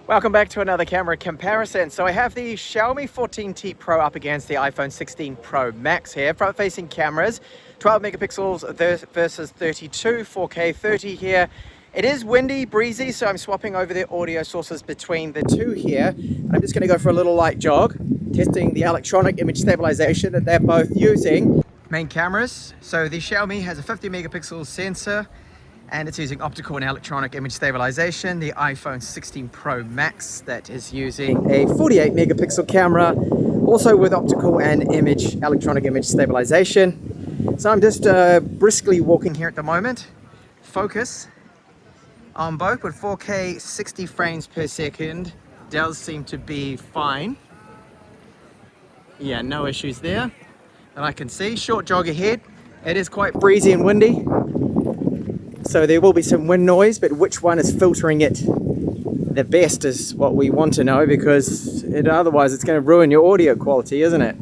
Welcome back to another camera comparison. So I have the Xiaomi 14T Pro up against the iPhone 16 Pro Max here. Front-facing cameras, 12 megapixels versus 32, 4K 30 here. It is windy, breezy, so I'm swapping over the audio sources between the two here. I'm just going to go for a little light jog, testing the electronic image stabilization that they're both using. Main cameras. So the Xiaomi has a 50 megapixel sensor, and it's using optical and electronic image stabilization. The iPhone 16 Pro Max that is using a 48 megapixel camera, also with optical and electronic image stabilization. So I'm just briskly walking here at the moment. Focus on both with 4K 60 frames per second does seem to be fine. Yeah, no issues there that I can see. Short jog ahead. It is quite breezy and windy, so there will be some wind noise, but which one is filtering it the best is what we want to know, because otherwise it's going to ruin your audio quality, isn't it?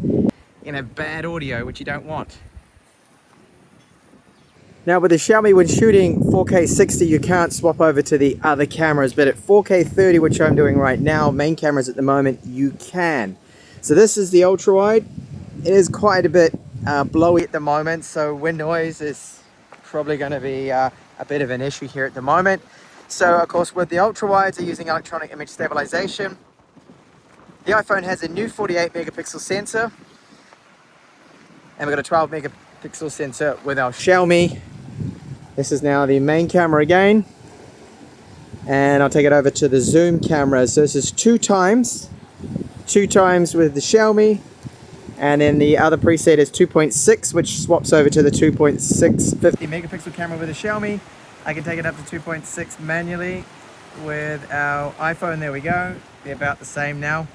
You know, bad audio, which you don't want. Now with the Xiaomi, when shooting 4K 60, you can't swap over to the other cameras, but at 4K 30, which I'm doing right now, main cameras at the moment, you can. So this is the Ultrawide. It is quite a bit blowy at the moment, so wind noise is probably going to be a bit of an issue here at the moment. So of course with the ultrawides, they're using electronic image stabilization. The iPhone has a new 48 megapixel sensor, and we've got a 12 megapixel sensor with our Xiaomi. This is now the main camera again, and I'll take it over to the zoom camera. So this is two times with the Xiaomi, and then the other preset is 2.6, which swaps over to the 2.6 50 megapixel camera with a Xiaomi. I can take it up to 2.6 manually with our iPhone. There we go. They're about the same now.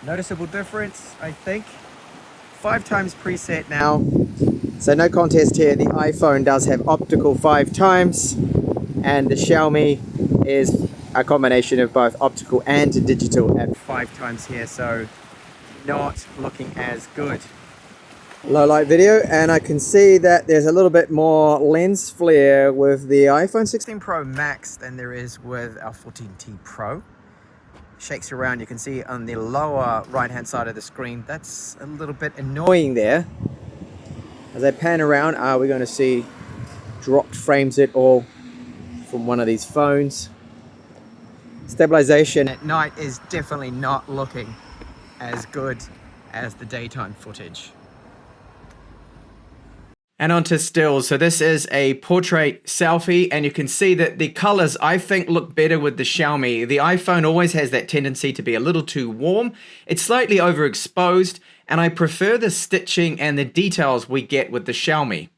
Noticeable difference, I think. 5 times preset now. So no contest here. The iPhone does have optical 5 times, and the Xiaomi is a combination of both optical and digital at 5 times here. So not looking as good. Low light video, and I can see that there's a little bit more lens flare with the iPhone 16 Pro Max than there is with our 14T Pro. Shakes around, you can see on the lower right hand side of the screen. That's a little bit annoying there. As I pan around, we're going to see dropped frames at all from one of these phones. Stabilization at night is definitely not looking as good as the daytime footage. And on to stills. So this is a portrait selfie, and you can see that the colors, I think, look better with the Xiaomi. The iPhone always has that tendency to be a little too warm. It's slightly overexposed, and I prefer the stitching and the details we get with the Xiaomi.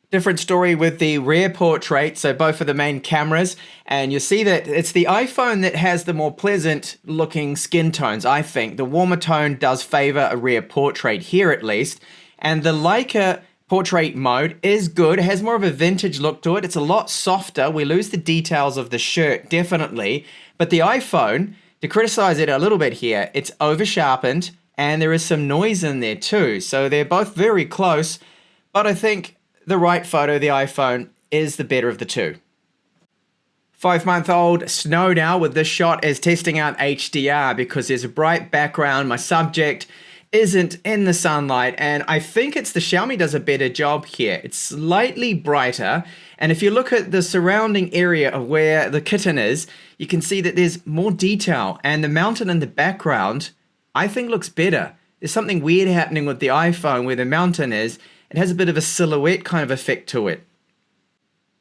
Different story with the rear portrait, so both of the main cameras, and you see that it's the iPhone that has the more pleasant looking skin tones, I think. The warmer tone does favor a rear portrait here at least, and the Leica portrait mode is good. It has more of a vintage look to it. It's a lot softer. We lose the details of the shirt, definitely, but the iPhone, to criticize it a little bit here, it's over sharpened, and there is some noise in there too, so they're both very close, but I think the right photo, the iPhone, is the better of the two. 5-month-old Snow now with this shot is testing out HDR because there's a bright background. My subject isn't in the sunlight, and I think it's the Xiaomi does a better job here. It's slightly brighter, and if you look at the surrounding area of where the kitten is, you can see that there's more detail, and the mountain in the background, I think, looks better. There's something weird happening with the iPhone where the mountain is. It has a bit of a silhouette kind of effect to it.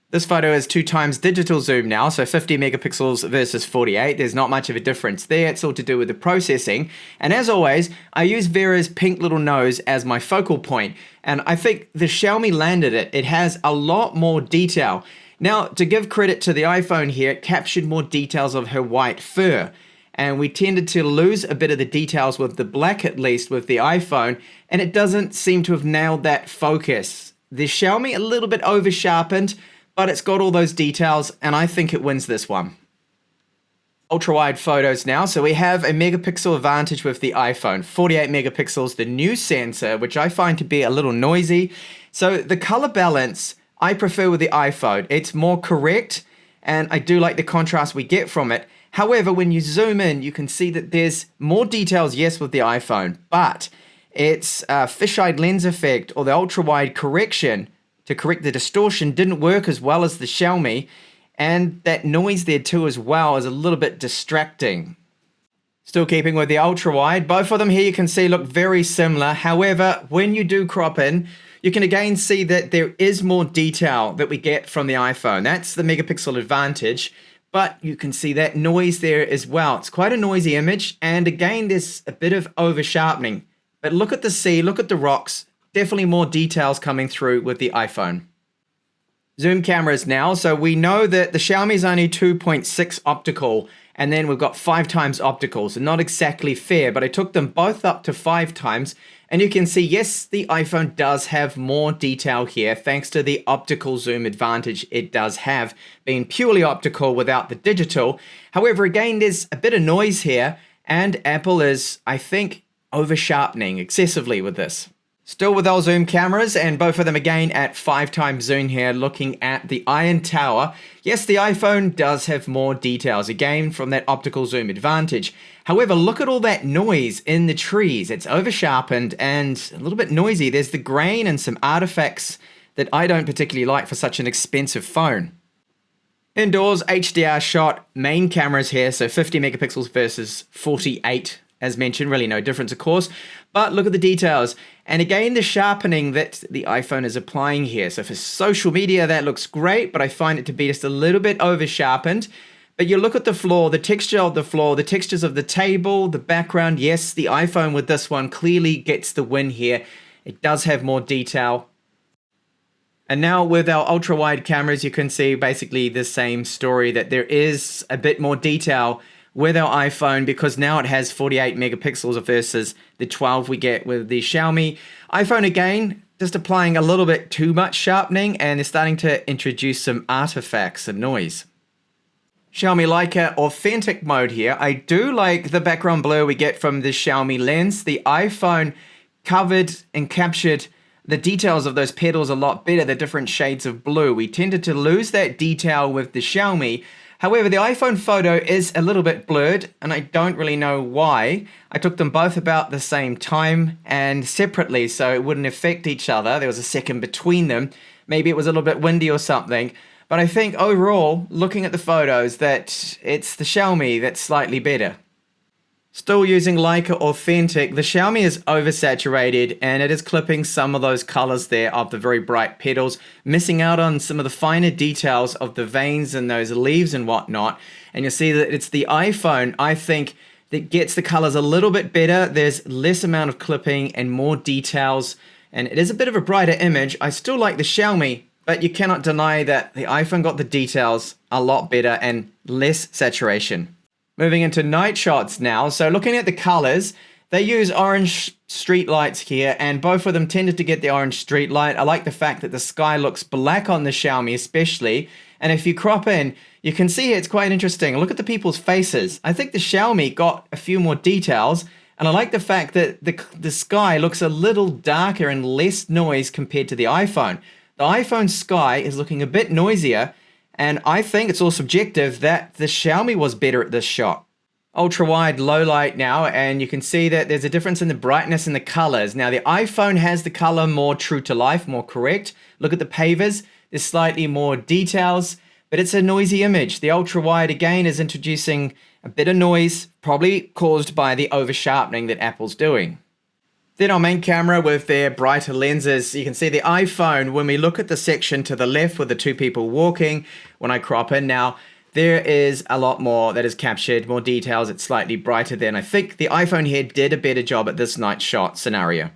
This photo is 2 times digital zoom now, so 50 megapixels versus 48. There's not much of a difference there. It's all to do with the processing. And as always, I use Vera's pink little nose as my focal point. And I think the Xiaomi landed it. It has a lot more detail. Now, to give credit to the iPhone here, it captured more details of her white fur. And we tended to lose a bit of the details with the black, at least with the iPhone, and it doesn't seem to have nailed that focus. The Xiaomi a little bit over sharpened, but it's got all those details, and I think it wins this one. Ultra-wide photos now. So we have a megapixel advantage with the iPhone. 48 megapixels, the new sensor, which I find to be a little noisy. So the color balance, I prefer with the iPhone. It's more correct, and I do like the contrast we get from it. However, when you zoom in, you can see that there's more details, yes, with the iPhone, but its fisheye lens effect or the ultra-wide correction to correct the distortion didn't work as well as the Xiaomi, and that noise there too as well is a little bit distracting. Still keeping with the ultra-wide, both of them here you can see look very similar. However, when you do crop in, you can again see that there is more detail that we get from the iPhone. That's the megapixel advantage, but you can see that noise there as well. It's quite a noisy image, and again, there's a bit of over-sharpening. But look at the sea, look at the rocks, definitely more details coming through with the iPhone. Zoom cameras now, so we know that the Xiaomi is only 2.6 optical, and then we've got 5 times optical, so not exactly fair, but I took them both up to 5 times, and you can see, yes, the iPhone does have more detail here, thanks to the optical zoom advantage it does have, being purely optical without the digital. However, again, there's a bit of noise here, and Apple is, I think, over-sharpening excessively with this. Still with our zoom cameras, and both of them again at 5 times zoom here, looking at the Iron Tower. Yes, the iPhone does have more details, again from that optical zoom advantage. However, look at all that noise in the trees. It's over-sharpened and a little bit noisy. There's the grain and some artifacts that I don't particularly like for such an expensive phone. Indoors, HDR shot, main cameras here, so 50 megapixels versus 48. As mentioned, really no difference, of course, but look at the details. And again, the sharpening that the iPhone is applying here. So for social media, that looks great, but I find it to be just a little bit over-sharpened. But you look at the floor, the texture of the floor, the textures of the table, the background. Yes, the iPhone with this one clearly gets the win here. It does have more detail. And now with our ultra-wide cameras, you can see basically the same story, that there is a bit more detail with our iPhone, because now it has 48 megapixels versus the 12 we get with the Xiaomi. iPhone again, just applying a little bit too much sharpening, and they're starting to introduce some artifacts and noise. Xiaomi Leica authentic mode here. I do like the background blur we get from the Xiaomi lens. The iPhone covered and captured the details of those petals a lot better, the different shades of blue. We tended to lose that detail with the Xiaomi. However, the iPhone photo is a little bit blurred, and I don't really know why. I took them both about the same time and separately, so it wouldn't affect each other. There was a second between them. Maybe it was a little bit windy or something. But I think overall, looking at the photos, that it's the Xiaomi that's slightly better. Still using Leica Authentic, the Xiaomi is oversaturated and it is clipping some of those colors there of the very bright petals, missing out on some of the finer details of the veins and those leaves and whatnot. And you'll see that it's the iPhone, I think, that gets the colors a little bit better. There's less amount of clipping and more details, and it is a bit of a brighter image. I still like the Xiaomi, but you cannot deny that the iPhone got the details a lot better and less saturation. Moving into night shots now. So looking at the colors, they use orange street lights here, and both of them tended to get the orange street light. I like the fact that the sky looks black on the Xiaomi especially. And if you crop in, you can see it's quite interesting. Look at the people's faces. I think the Xiaomi got a few more details, and I like the fact that the sky looks a little darker and less noise compared to the iPhone. The iPhone sky is looking a bit noisier, and I think it's all subjective that the Xiaomi was better at this shot. Ultra wide low light now, and you can see that there's a difference in the brightness and the colors. Now the iPhone has the color more true to life, more correct. Look at the pavers, there's slightly more details, but it's a noisy image. The ultra wide again is introducing a bit of noise, probably caused by the over sharpening that Apple's doing. Then our main camera with their brighter lenses, you can see the iPhone, when we look at the section to the left with the two people walking, when I crop in now, there is a lot more that is captured, more details, it's slightly brighter than. I think the iPhone here did a better job at this night shot scenario.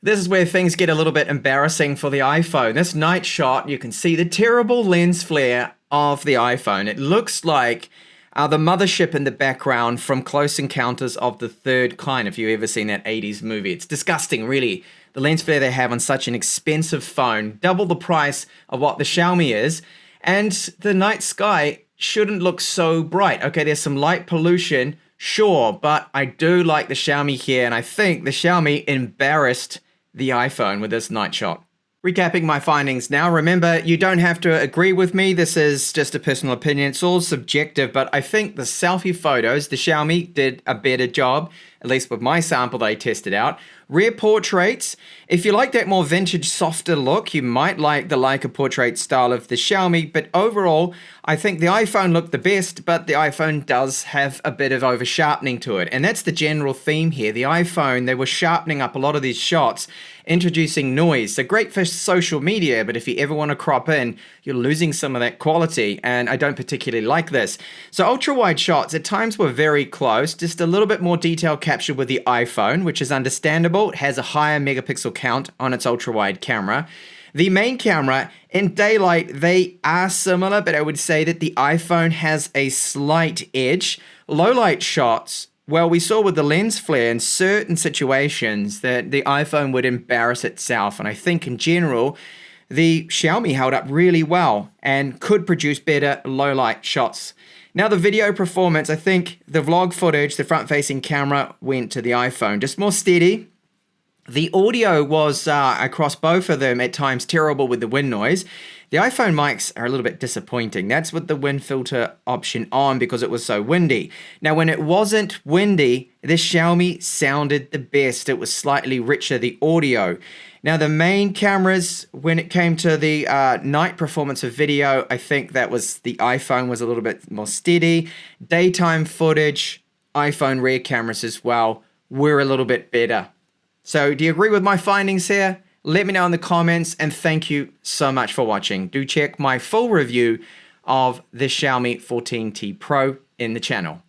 This is where things get a little bit embarrassing for the iPhone. This night shot, you can see the terrible lens flare of the iPhone. It looks like the mothership in the background from Close Encounters of the Third Kind, if you've ever seen that 80s movie. It's disgusting, really. The lens flare they have on such an expensive phone, double the price of what the Xiaomi is, and the night sky shouldn't look so bright. Okay, there's some light pollution, sure, but I do like the Xiaomi here, and I think the Xiaomi embarrassed the iPhone with this night shot. Recapping my findings now, remember, you don't have to agree with me. This is just a personal opinion. It's all subjective, but I think the selfie photos, the Xiaomi did a better job, at least with my sample that I tested out. Rear portraits, if you like that more vintage, softer look, you might like the Leica portrait style of the Xiaomi, but overall, I think the iPhone looked the best, but the iPhone does have a bit of over sharpening to it. And that's the general theme here. The iPhone, they were sharpening up a lot of these shots, introducing noise. They're great for social media, but if you ever want to crop in, you're losing some of that quality, and I don't particularly like this. So ultra-wide shots at times were very close, just a little bit more detail captured with the iPhone, which is understandable. It has a higher megapixel count on its ultra-wide camera. The main camera, in daylight, they are similar, but I would say that the iPhone has a slight edge. Low light shots, well, we saw with the lens flare in certain situations that the iPhone would embarrass itself. And I think in general, the Xiaomi held up really well and could produce better low light shots. Now the video performance, I think the vlog footage, the front-facing camera went to the iPhone, just more steady. The audio was, across both of them, at times terrible with the wind noise. The iPhone mics are a little bit disappointing. That's with the wind filter option on because it was so windy. Now, when it wasn't windy, the Xiaomi sounded the best. It was slightly richer, the audio. Now, the main cameras, when it came to the night performance of video, I think that was the iPhone was a little bit more steady. Daytime footage, iPhone rear cameras as well, were a little bit better. So do you agree with my findings here? Let me know in the comments, and thank you so much for watching. Do check my full review of the Xiaomi 14T Pro in the channel.